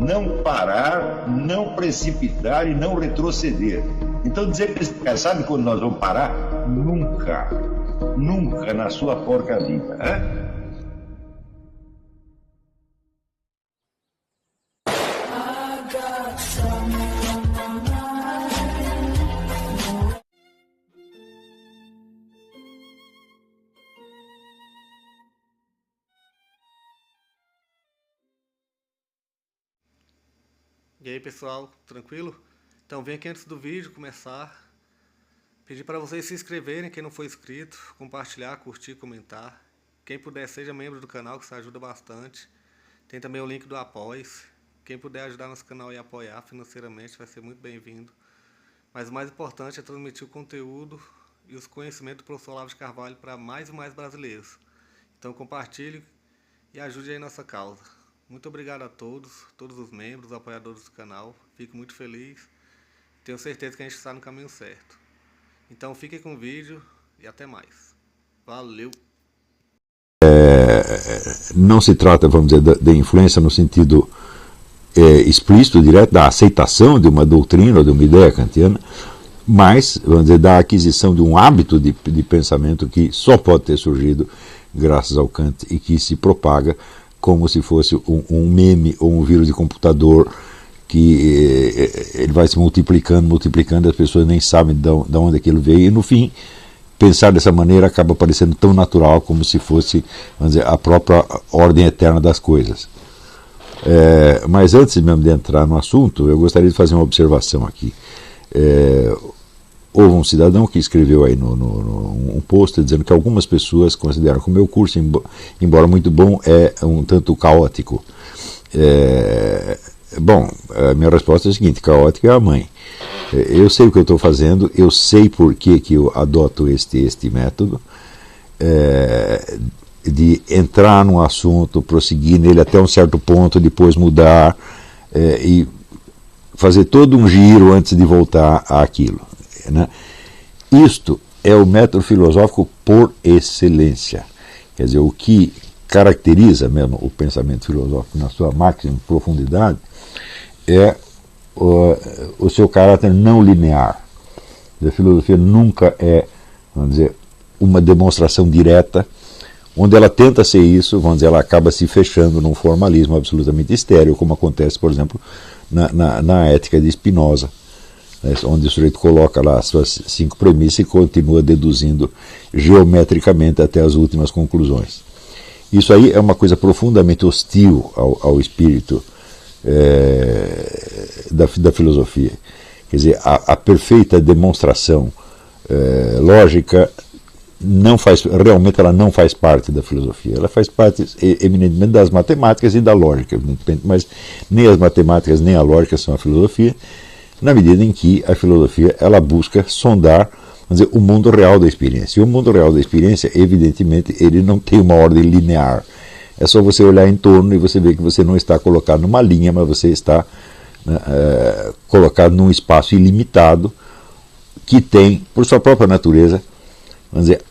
não parar, não precipitar e não retroceder. Então dizer para esse cara, sabe quando nós vamos parar? Nunca. Nunca na sua porca vida. Né? E aí pessoal, tranquilo? Então vem aqui antes do vídeo começar, pedir para vocês se inscreverem, quem não for inscrito, compartilhar, curtir, comentar. Quem puder seja membro do canal, que isso ajuda bastante. Tem também o link do Apoia-se. Quem puder ajudar nosso canal e apoiar financeiramente vai ser muito bem-vindo. Mas o mais importante é transmitir o conteúdo e os conhecimentos do professor Olavo de Carvalho para mais e mais brasileiros. Então compartilhe e ajude aí nossa causa. Muito obrigado a todos os membros, apoiadores do canal. Fico muito feliz. Tenho certeza que a gente está no caminho certo. Então fiquem com o vídeo e até mais. Valeu! Não se trata, vamos dizer, de influência no sentido explícito, direto, da aceitação de uma doutrina ou de uma ideia kantiana, mas, vamos dizer, da aquisição de um hábito de pensamento que só pode ter surgido graças ao Kant e que se propaga como se fosse um meme ou um vírus de computador que ele vai se multiplicando, as pessoas nem sabem de onde aquilo veio, e no fim, pensar dessa maneira acaba parecendo tão natural como se fosse, vamos dizer, a própria ordem eterna das coisas. Mas antes mesmo de entrar no assunto, eu gostaria de fazer uma observação aqui. Houve um cidadão que escreveu aí um post dizendo que algumas pessoas consideram que o meu curso, embora muito bom, é um tanto caótico. Bom, a minha resposta é a seguinte: caótico é a mãe. Eu sei o que eu estou fazendo, eu sei por que eu adoto este método, de entrar num assunto, prosseguir nele até um certo ponto, depois mudar, e fazer todo um giro antes de voltar àquilo. Né? Isto é o método filosófico por excelência. Quer dizer, o que caracteriza mesmo o pensamento filosófico na sua máxima profundidade é o seu caráter não linear. A filosofia nunca é, vamos dizer, uma demonstração direta. Onde ela tenta ser isso, vamos dizer, ela acaba se fechando num formalismo absolutamente estéril, como acontece, por exemplo, na ética de Spinoza, onde o sujeito coloca lá as suas 5 premissas e continua deduzindo geometricamente até as últimas conclusões. Isso aí é uma coisa profundamente hostil ao espírito da filosofia. Quer dizer, a perfeita demonstração lógica realmente ela não faz parte da filosofia. Ela faz parte eminentemente das matemáticas e da lógica, evidentemente, mas nem as matemáticas nem a lógica são a filosofia, na medida em que a filosofia ela busca sondar, vamos dizer, o mundo real da experiência. E o mundo real da experiência, evidentemente, ele não tem uma ordem linear. É só você olhar em torno e você ver que você não está colocado numa linha, mas você está colocado num espaço ilimitado que tem, por sua própria natureza, vamos dizer,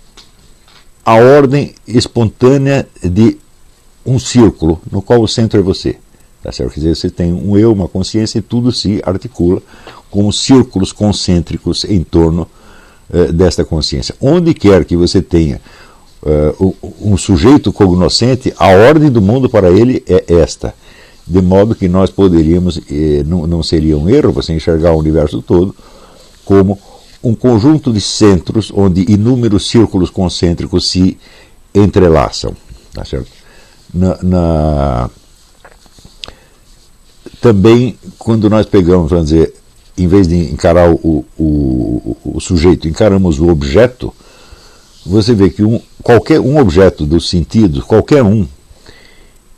a ordem espontânea de um círculo no qual o centro é você. Tá certo? Quer dizer, você tem um eu, uma consciência, e tudo se articula como círculos concêntricos em torno desta consciência. Onde quer que você tenha um sujeito cognoscente, a ordem do mundo para ele é esta. De modo que nós poderíamos, não seria um erro você enxergar o universo todo como um conjunto de centros onde inúmeros círculos concêntricos se entrelaçam. Tá certo? Também, quando nós pegamos, vamos dizer, em vez de encarar o sujeito, encaramos o objeto, você vê que qualquer um objeto dos sentidos, qualquer um,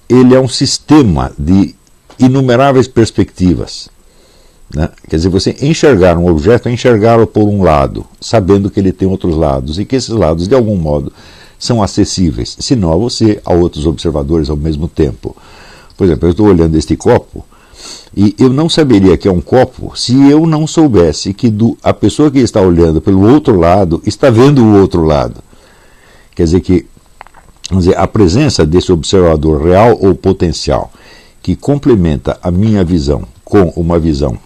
ele é um sistema de inumeráveis perspectivas. Né? Quer dizer, você enxergar um objeto é enxergá-lo por um lado, sabendo que ele tem outros lados, e que esses lados, de algum modo, são acessíveis, senão a você, a outros observadores ao mesmo tempo. Por exemplo, eu estou olhando este copo, e eu não saberia que é um copo se eu não soubesse que a pessoa que está olhando pelo outro lado está vendo o outro lado. Quer dizer que, vamos dizer, a presença desse observador real ou potencial que complementa a minha visão com uma visão,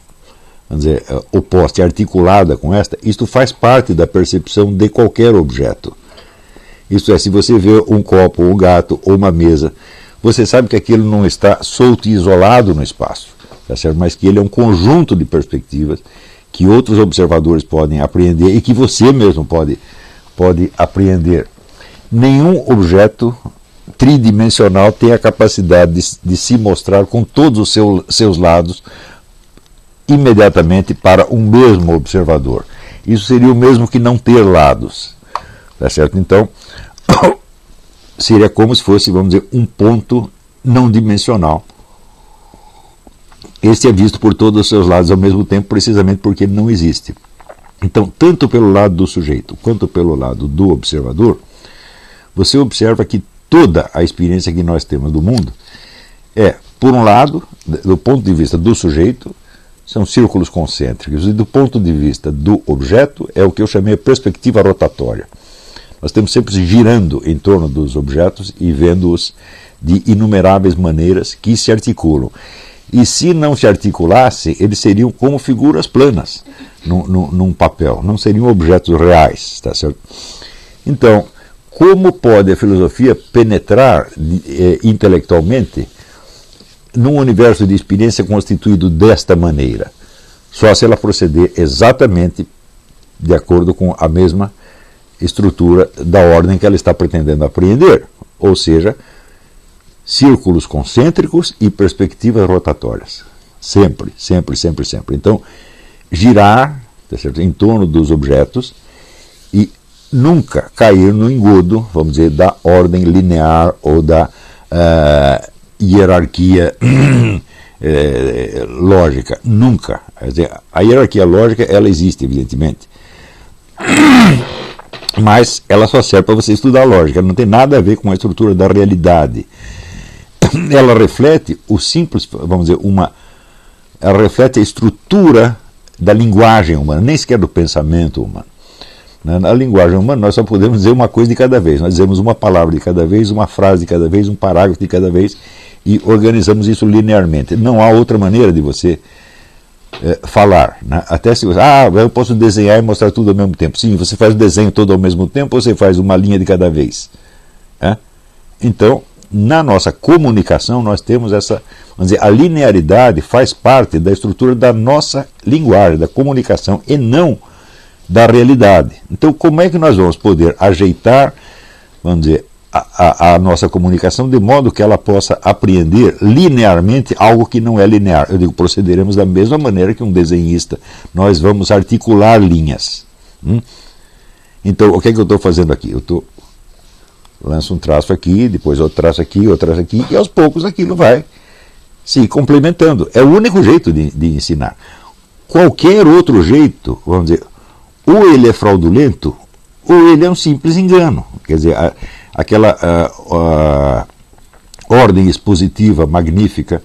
vamos dizer, oposta e articulada com esta, isto faz parte da percepção de qualquer objeto. Isto é, se você vê um copo, um gato ou uma mesa, você sabe que aquilo não está solto e isolado no espaço, tá certo? Mas que ele é um conjunto de perspectivas que outros observadores podem apreender e que você mesmo pode apreender. Nenhum objeto tridimensional tem a capacidade de se mostrar com todos os seus lados imediatamente para um mesmo observador. Isso seria o mesmo que não ter lados, tá certo? Então, seria como se fosse, vamos dizer, um ponto não dimensional. Este é visto por todos os seus lados ao mesmo tempo, precisamente porque ele não existe. Então, tanto pelo lado do sujeito quanto pelo lado do observador, você observa que toda a experiência que nós temos do mundo é, por um lado, do ponto de vista do sujeito, são círculos concêntricos, e do ponto de vista do objeto é o que eu chamei de perspectiva rotatória. Nós estamos sempre girando em torno dos objetos e vendo-os de inumeráveis maneiras que se articulam. E se não se articulasse, eles seriam como figuras planas num papel, não seriam objetos reais, tá certo? Então, como pode a filosofia penetrar intelectualmente num universo de experiência constituído desta maneira? Só se ela proceder exatamente de acordo com a mesma estrutura da ordem que ela está pretendendo apreender, ou seja, círculos concêntricos e perspectivas rotatórias. Sempre, sempre, sempre, sempre. Então, girar, tá certo, em torno dos objetos e nunca cair no engodo, vamos dizer, da ordem linear ou da hierarquia lógica. Nunca. Quer dizer, a hierarquia lógica, ela existe, evidentemente. Mas ela só serve para você estudar lógica, ela não tem nada a ver com a estrutura da realidade. Ela reflete o simples, vamos dizer, ela reflete a estrutura da linguagem humana, nem sequer do pensamento humano. Na linguagem humana nós só podemos dizer uma coisa de cada vez, nós dizemos uma palavra de cada vez, uma frase de cada vez, um parágrafo de cada vez e organizamos isso linearmente. Não há outra maneira de você falar, né? Até se você, eu posso desenhar e mostrar tudo ao mesmo tempo. Sim, você faz o desenho todo ao mesmo tempo ou você faz uma linha de cada vez? Então, na nossa comunicação nós temos essa, vamos dizer, a linearidade faz parte da estrutura da nossa linguagem, da comunicação e não da realidade. Então, como é que nós vamos poder ajeitar, vamos dizer, a nossa comunicação de modo que ela possa apreender linearmente algo que não é linear? Eu digo, procederemos da mesma maneira que um desenhista. Nós vamos articular linhas. Então, o que é que eu estou fazendo aqui? Eu lanço um traço aqui, depois outro traço aqui, e aos poucos aquilo vai se complementando. É o único jeito de ensinar. Qualquer outro jeito, vamos dizer, ou ele é fraudulento, ou ele é um simples engano. Quer dizer, aquela ordem expositiva magnífica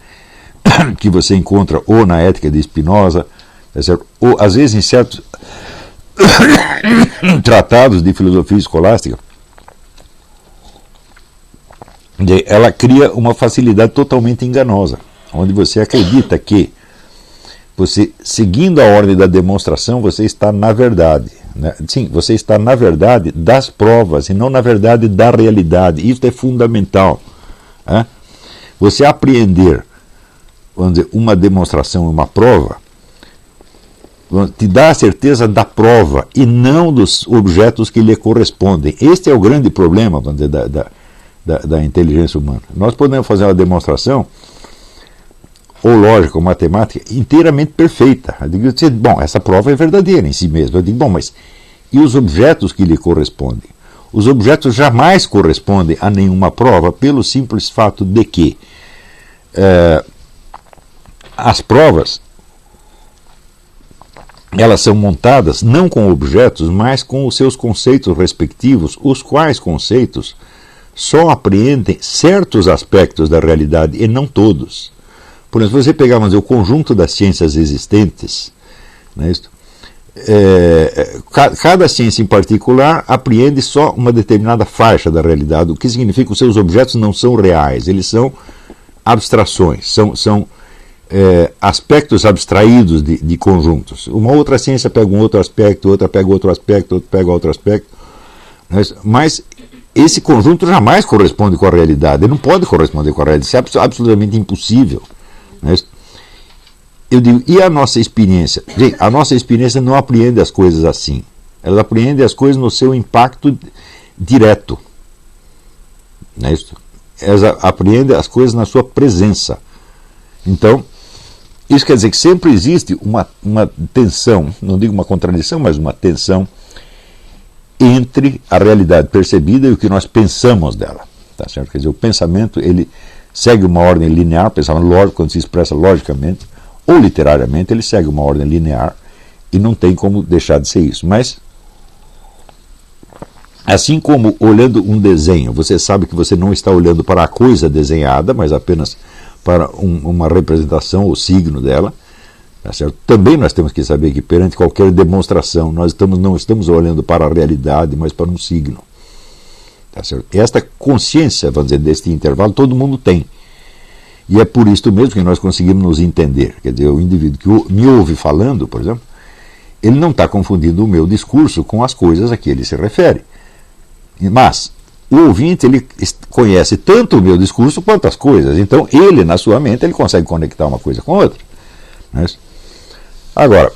que você encontra ou na Ética de Spinoza, ou às vezes em certos tratados de filosofia escolástica, ela cria uma facilidade totalmente enganosa, onde você acredita que você, seguindo a ordem da demonstração, você está na verdade. Né? Sim, você está na verdade das provas e não na verdade da realidade. Isso é fundamental. Você apreender, vamos dizer, uma demonstração, uma prova, te dá a certeza da prova e não dos objetos que lhe correspondem. Este é o grande problema, vamos dizer, da inteligência humana. Nós podemos fazer uma demonstração ou lógica ou matemática inteiramente perfeita. Eu digo, bom, essa prova é verdadeira em si mesma. Eu digo, bom, mas e os objetos que lhe correspondem? Os objetos jamais correspondem a nenhuma prova pelo simples fato de que as provas elas são montadas não com objetos, mas com os seus conceitos respectivos, os quais conceitos só apreendem certos aspectos da realidade e não todos. Por exemplo, se você pegar, o conjunto das ciências existentes, né, cada ciência em particular apreende só uma determinada faixa da realidade, o que significa que os seus objetos não são reais, eles são, abstrações, são aspectos abstraídos de conjuntos. Uma outra ciência pega um outro aspecto, outra pega outro aspecto, outra pega outro aspecto. Mas esse conjunto jamais corresponde com a realidade. Ele não pode corresponder com a realidade. Isso é absolutamente impossível. Eu digo, e a nossa experiência? Gente, a nossa experiência não apreende as coisas assim. Ela apreende as coisas no seu impacto direto. Não é isso? Ela apreende as coisas na sua presença. Então, isso quer dizer que sempre existe uma tensão, não digo uma contradição, mas uma tensão entre a realidade percebida e o que nós pensamos dela. Tá certo? Quer dizer, o pensamento ele segue uma ordem linear, o pensamento lógico, quando se expressa logicamente, ou literariamente, ele segue uma ordem linear e não tem como deixar de ser isso. Mas, assim como olhando um desenho, você sabe que você não está olhando para a coisa desenhada, mas apenas para uma representação ou signo dela, tá certo? Também nós temos que saber que perante qualquer demonstração nós não estamos olhando para a realidade, mas para um signo, tá certo? E esta consciência, vamos dizer, deste intervalo todo mundo tem, e é por isso mesmo que nós conseguimos nos entender. Quer dizer, o indivíduo que me ouve falando, por exemplo, ele não está confundindo o meu discurso com as coisas a que ele se refere, mas o ouvinte ele conhece tanto o meu discurso quanto as coisas. Então ele, na sua mente, ele consegue conectar uma coisa com outra. Agora,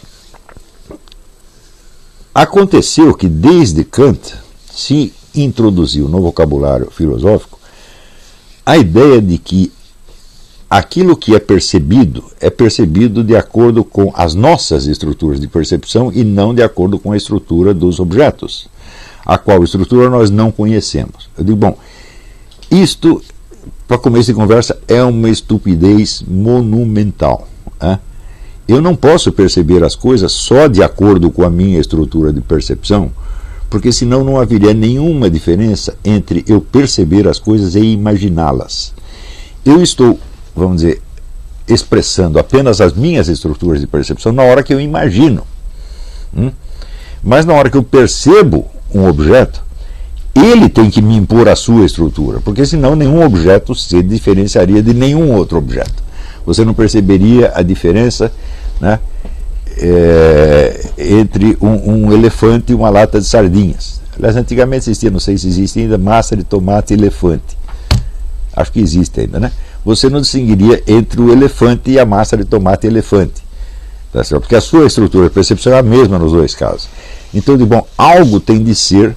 aconteceu que desde Kant se introduziu no vocabulário filosófico a ideia de que aquilo que é percebido de acordo com as nossas estruturas de percepção e não de acordo com a estrutura dos objetos, a qual estrutura nós não conhecemos. Eu digo, bom, isto, para começo de conversa, é uma estupidez monumental. Eu não posso perceber as coisas só de acordo com a minha estrutura de percepção, porque senão não haveria nenhuma diferença entre eu perceber as coisas e imaginá-las. Eu estou, vamos dizer, expressando apenas as minhas estruturas de percepção na hora que eu imagino. Mas na hora que eu percebo um objeto, ele tem que me impor a sua estrutura, porque senão nenhum objeto se diferenciaria de nenhum outro objeto. Você não perceberia a diferença, né, entre um elefante e uma lata de sardinhas. Aliás, antigamente existia, não sei se existe ainda, massa de tomate e elefante. Acho que existe ainda, né? Você não distinguiria entre o elefante e a massa de tomate e elefante. Tá certo? Porque a sua estrutura de percepção é a mesma nos dois casos. Então, de bom, algo tem de ser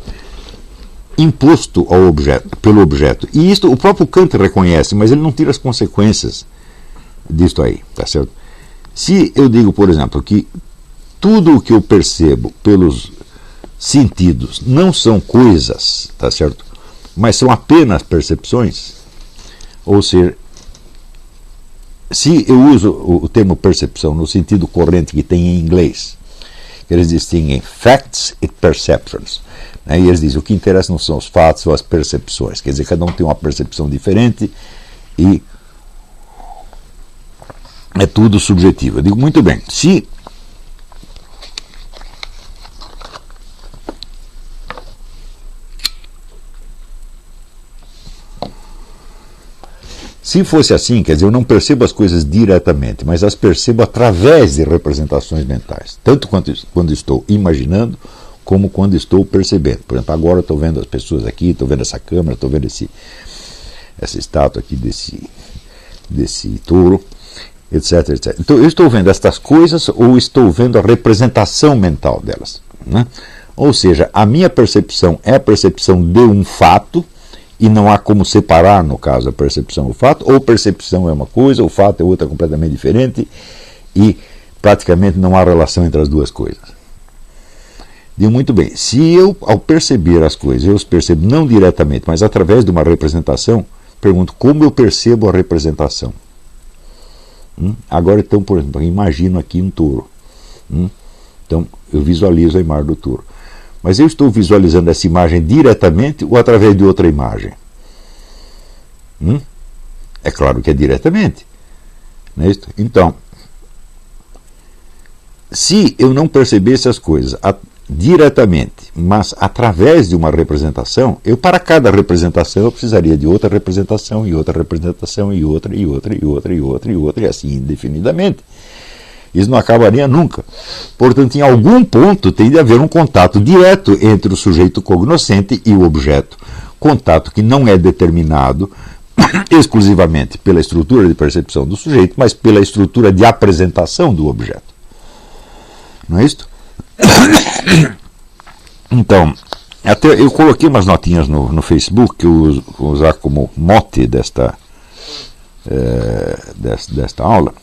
imposto ao objeto, pelo objeto. E isto o próprio Kant reconhece, mas ele não tira as consequências disto aí, tá certo? Se eu digo, por exemplo, que tudo o que eu percebo pelos sentidos não são coisas, tá certo? Mas são apenas percepções, ou seja, se eu uso o termo percepção no sentido corrente que tem em inglês, eles distinguem facts e perceptions. E eles dizem, o que interessa não são os fatos ou as percepções. Quer dizer, cada um tem uma percepção diferente e é tudo subjetivo. Eu digo, muito bem, se fosse assim, quer dizer, eu não percebo as coisas diretamente, mas as percebo através de representações mentais, tanto quando estou imaginando, como quando estou percebendo. Por exemplo, agora eu estou vendo as pessoas aqui, estou vendo essa câmera, estou vendo essa estátua aqui desse touro, etc, etc. Então, eu estou vendo estas coisas ou estou vendo a representação mental delas, né? Ou seja, a minha percepção é a percepção de um fato, e não há como separar, no caso, a percepção e o fato, ou percepção é uma coisa, o fato é outra completamente diferente, e praticamente não há relação entre as duas coisas. Digo, muito bem, se eu, ao perceber as coisas, eu os percebo não diretamente, mas através de uma representação, pergunto, como eu percebo a representação? Agora, então, por exemplo, eu imagino aqui um touro. Então, eu visualizo a imagem do touro. Mas eu estou visualizando essa imagem diretamente ou através de outra imagem? É claro que é diretamente. Não é isso? Então, se eu não percebesse as coisas diretamente, mas através de uma representação, para cada representação eu precisaria de outra representação, e outra representação, e outra, e outra, e outra, e outra, e outra, e assim indefinidamente. Isso não acabaria nunca. Portanto, em algum ponto tem de haver um contato direto entre o sujeito cognoscente e o objeto. Contato que não é determinado exclusivamente pela estrutura de percepção do sujeito, mas pela estrutura de apresentação do objeto. Não é isto? Então, até eu coloquei umas notinhas no Facebook que eu vou usar como mote desta aula.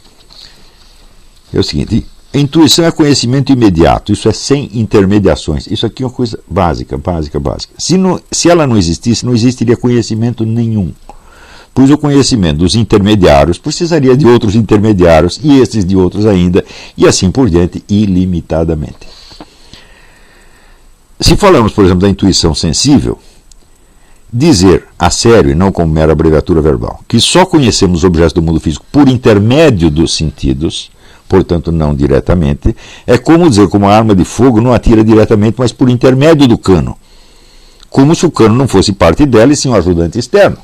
É o seguinte: a intuição é conhecimento imediato, isso é sem intermediações. Isso aqui é uma coisa básica. Se ela não existisse, não existiria conhecimento nenhum. Pois o conhecimento dos intermediários precisaria de outros intermediários, e estes de outros ainda, e assim por diante, ilimitadamente. Se falamos, por exemplo, da intuição sensível, dizer a sério, e não como mera abreviatura verbal, que só conhecemos os objetos do mundo físico por intermédio dos sentidos, portanto não diretamente, é como dizer que uma arma de fogo não atira diretamente, mas por intermédio do cano. Como se o cano não fosse parte dela e sim um ajudante externo.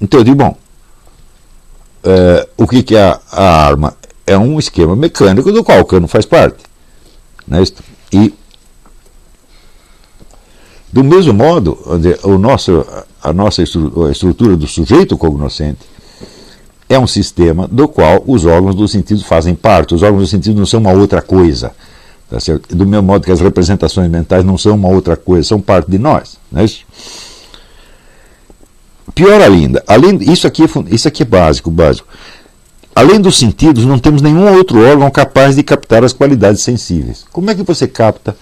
Então eu digo, bom, o que é a arma? É um esquema mecânico do qual o cano faz parte. Não é isso? E, do mesmo modo, a estrutura do sujeito cognoscente é um sistema do qual os órgãos dos sentidos fazem parte. Os órgãos dos sentidos não são uma outra coisa. Tá certo? Do mesmo modo que as representações mentais não são uma outra coisa, são parte de nós. Não é isso? Pior ainda, isso aqui é básico. Além dos sentidos, não temos nenhum outro órgão capaz de captar as qualidades sensíveis. Como é que você capta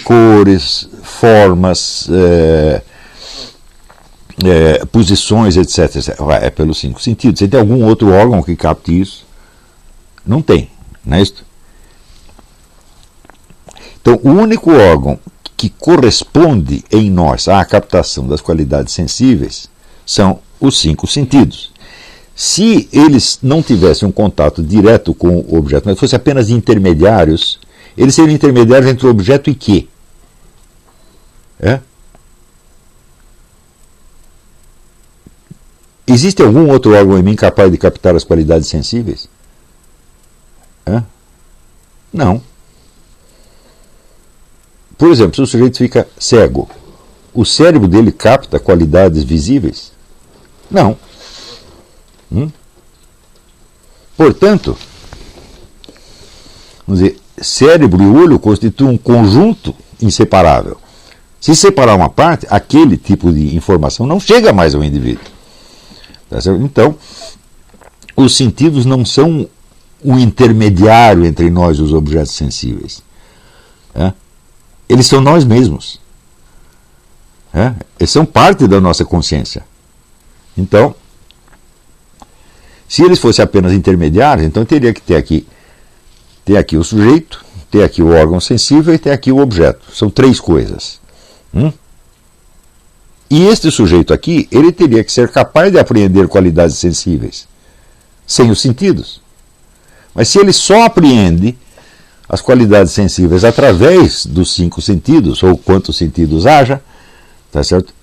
cores, formas, posições, etc. É pelos 5 sentidos. Você tem algum outro órgão que capte isso? Não tem, não é isso? Então, o único órgão que corresponde em nós à captação das qualidades sensíveis são os 5 sentidos. Se eles não tivessem um contato direto com o objeto, mas fossem apenas intermediários, eles seriam intermediários entre o objeto e quê? Existe algum outro órgão em mim capaz de captar as qualidades sensíveis? Não. Por exemplo, se o sujeito fica cego, o cérebro dele capta qualidades visíveis? Não. Portanto, vamos dizer, cérebro e olho constituem um conjunto inseparável. Se separar uma parte, aquele tipo de informação não chega mais ao indivíduo. Tá certo? Então, os sentidos não são um intermediário entre nós e os objetos sensíveis. Eles são nós mesmos. Eles são parte da nossa consciência. Então, se eles fossem apenas intermediários, então teria que ter aqui o sujeito, ter aqui o órgão sensível e ter aqui o objeto. São 3 coisas. E este sujeito aqui, ele teria que ser capaz de apreender qualidades sensíveis, sem os sentidos. Mas se ele só apreende as qualidades sensíveis através dos 5 sentidos, ou quantos sentidos haja, tá certo?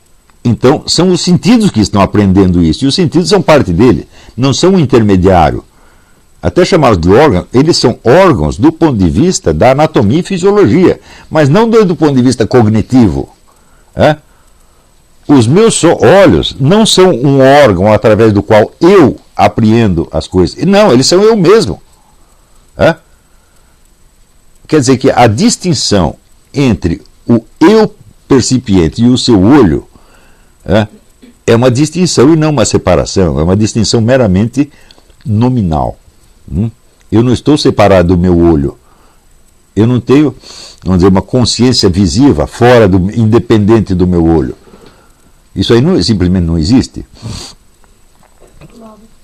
Então, são os sentidos que estão aprendendo isso, e os sentidos são parte dele, não são um intermediário. Até chamados de órgãos, eles são órgãos do ponto de vista da anatomia e fisiologia, mas não do ponto de vista cognitivo. Os meus olhos não são um órgão através do qual eu apreendo as coisas. Não, eles são eu mesmo. Quer dizer que a distinção entre o eu percipiente e o seu olho é uma distinção e não uma separação, é uma distinção meramente nominal. Eu não estou separado do meu olho. Eu não tenho, vamos dizer, uma consciência visiva, independente do meu olho. Isso aí simplesmente não existe.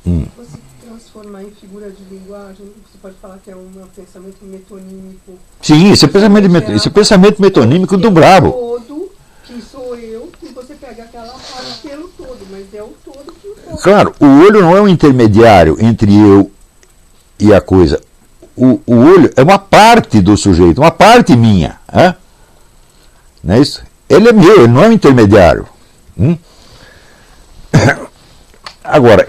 Você transformar em figura de linguagem, você pode falar que é um pensamento metonímico. Sim, esse é pensamento metonímico do brabo. Todo, que sou eu, e você pega aquela parte pelo todo, mas é o todo que importa. Claro, o olho não é um intermediário entre eu e a coisa. o olho é uma parte do sujeito, uma parte minha. Não é isso? Ele é meu, ele não é um intermediário. Agora,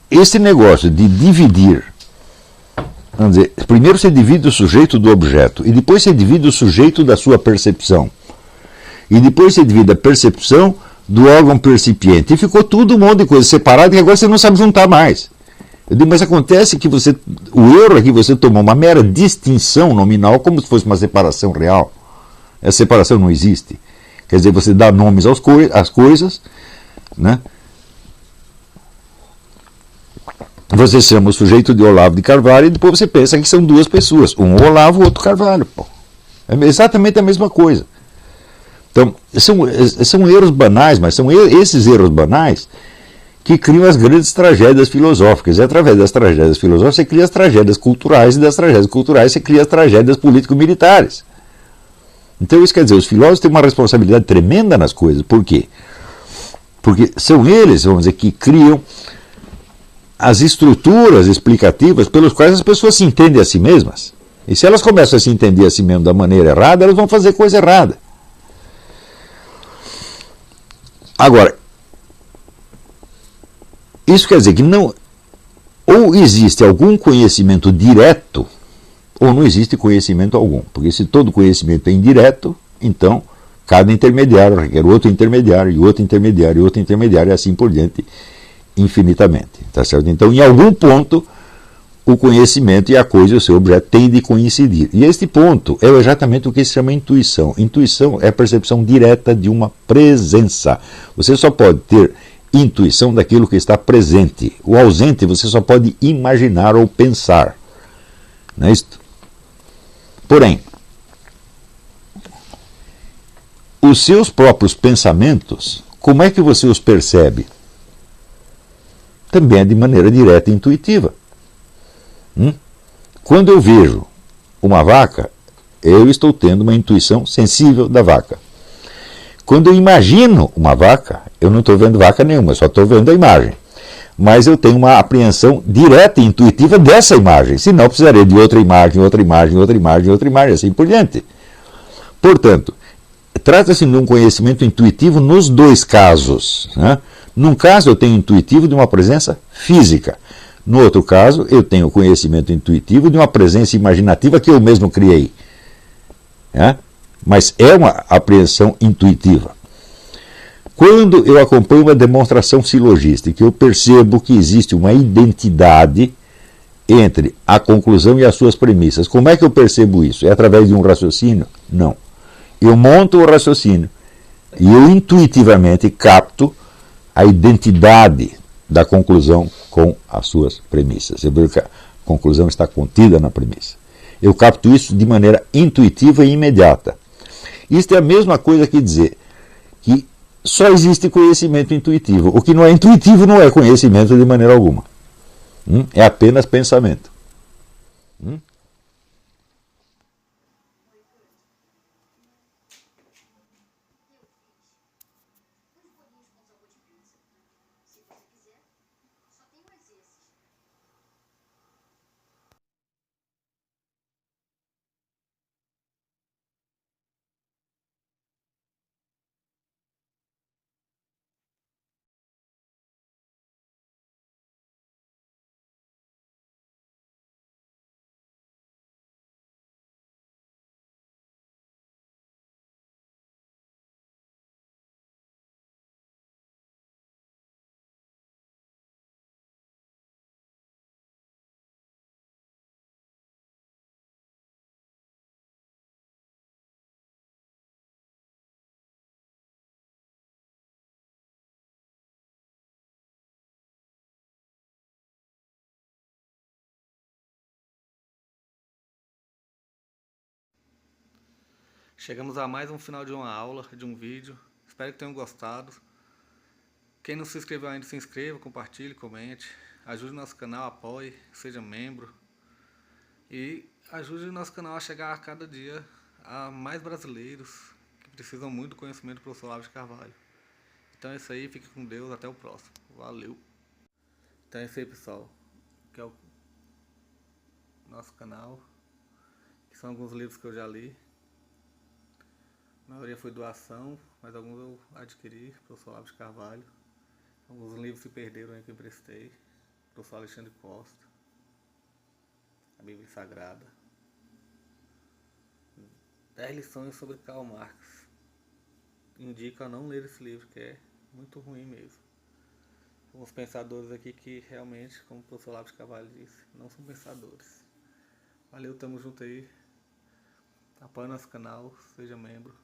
esse negócio de dividir, vamos dizer, primeiro você divide o sujeito do objeto, e depois você divide o sujeito da sua percepção, e depois você divide a percepção do órgão percipiente, e ficou tudo um monte de coisa separada que agora você não sabe juntar mais. Eu digo, mas acontece que o erro é que você tomou uma mera distinção nominal como se fosse uma separação real. Essa separação não existe. Quer dizer, você dá nomes às coisas, né? Você chama o sujeito de Olavo de Carvalho e depois você pensa que são duas pessoas, um Olavo e outro Carvalho. Pô. É exatamente a mesma coisa. Então, são erros banais, mas são esses erros banais que criam as grandes tragédias filosóficas. E através das tragédias filosóficas você cria as tragédias culturais, e das tragédias culturais você cria as tragédias político-militares. Então isso quer dizer, os filósofos têm uma responsabilidade tremenda nas coisas. Por quê? Porque são eles, vamos dizer, que criam as estruturas explicativas pelas quais as pessoas se entendem a si mesmas. E se elas começam a se entender a si mesmas da maneira errada, elas vão fazer coisa errada. Agora, isso quer dizer que não, ou existe algum conhecimento direto, ou não existe conhecimento algum. Porque se todo conhecimento é indireto, então cada intermediário requer outro intermediário, e outro intermediário, e outro intermediário, e assim por diante, infinitamente. Tá certo? Então, em algum ponto, o conhecimento e a coisa, o seu objeto, têm de coincidir. E este ponto é exatamente o que se chama intuição. Intuição é a percepção direta de uma presença. Você só pode ter intuição daquilo que está presente. O ausente você só pode imaginar ou pensar. Não é isso? Porém, os seus próprios pensamentos, como é que você os percebe? Também é de maneira direta e intuitiva. Quando eu vejo uma vaca, eu estou tendo uma intuição sensível da vaca. Quando eu imagino uma vaca, eu não estou vendo vaca nenhuma, eu só estou vendo a imagem. Mas eu tenho uma apreensão direta e intuitiva dessa imagem. Senão eu precisaria de outra imagem, outra imagem, outra imagem, outra imagem, assim por diante. Portanto, trata-se de um conhecimento intuitivo nos dois casos. Né? Num caso eu tenho intuitivo de uma presença física. No outro caso, eu tenho conhecimento intuitivo de uma presença imaginativa que eu mesmo criei. Mas é uma apreensão intuitiva. Quando eu acompanho uma demonstração silogística, eu percebo que existe uma identidade entre a conclusão e as suas premissas. Como é que eu percebo isso? É através de um raciocínio? Não. Eu monto o raciocínio e eu intuitivamente capto a identidade da conclusão com as suas premissas. Eu vejo que a conclusão está contida na premissa. Eu capto isso de maneira intuitiva e imediata. Isto é a mesma coisa que dizer que só existe conhecimento intuitivo. O que não é intuitivo não é conhecimento de maneira alguma. É apenas pensamento. Chegamos a mais um final de uma aula, de um vídeo. Espero que tenham gostado. Quem não se inscreveu ainda, se inscreva, compartilhe, comente. Ajude o nosso canal, apoie, seja membro. E ajude o nosso canal a chegar a cada dia a mais brasileiros que precisam muito do conhecimento do professor Olavo de Carvalho. Então é isso aí, fique com Deus, até o próximo. Valeu! Então é isso aí, pessoal. Que é o nosso canal, que são alguns livros que eu já li. A maioria foi doação, mas alguns eu adquiri, professor Olavo de Carvalho. Alguns livros se perderam aí que eu emprestei, professor Alexandre Costa, a Bíblia Sagrada. 10 lições sobre Karl Marx. Indico a não ler esse livro, que é muito ruim mesmo. Alguns pensadores aqui que realmente, como o professor Olavo de Carvalho disse, não são pensadores. Valeu, tamo junto aí. Apoie nosso canal, seja membro.